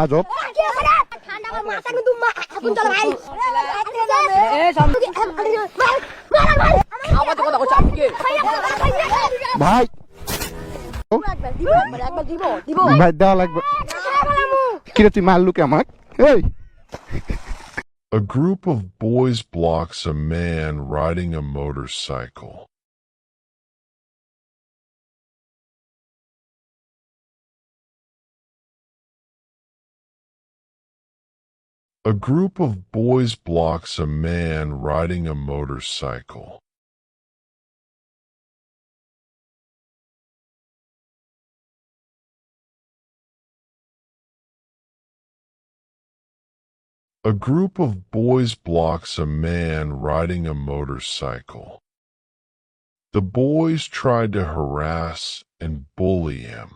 আজব। ভাই ভাই দেওয়া লাগবে। কিরে তুই মারলু কে আমাকে? এই A group of boys blocks a man riding a motorcycle. A group of boys blocks a man riding a motorcycle. A group of boys blocks a man riding a motorcycle. The boys tried to harass and bully him.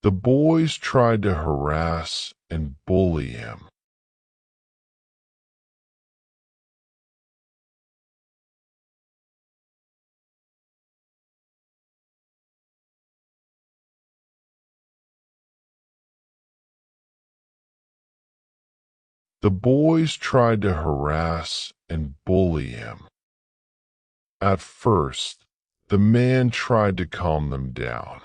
The boys tried to harass and bully him. The boys tried to harass and bully him. At first, the man tried to calm them down.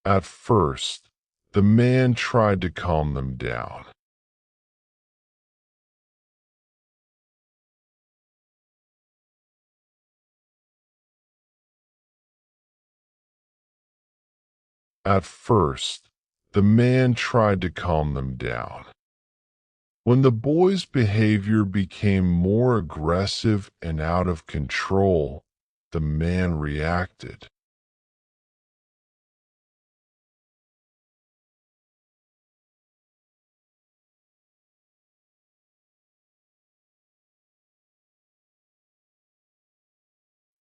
At first, the man tried to calm them down. At first, the man tried to calm them down. When the boy's behavior became more aggressive and out of control, the man reacted.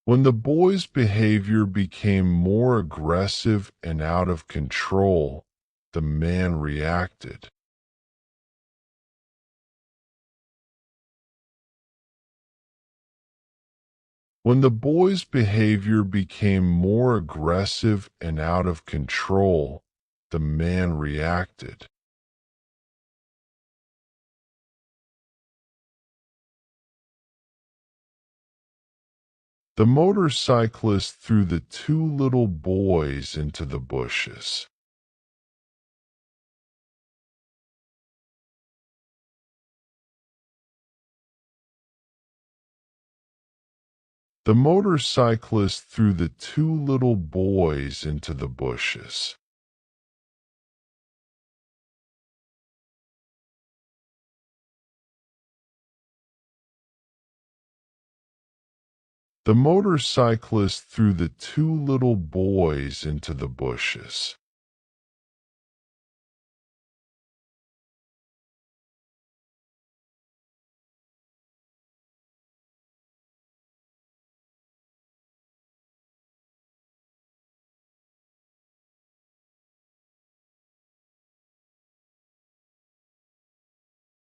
When the boy's behavior became more aggressive and out of control, the man reacted. When the boy's behavior became more aggressive and out of control, the man reacted. The motorcyclist threw the two little boys into the bushes. The motorcyclist threw the two little boys into the bushes. The motorcyclist threw the two little boys into the bushes.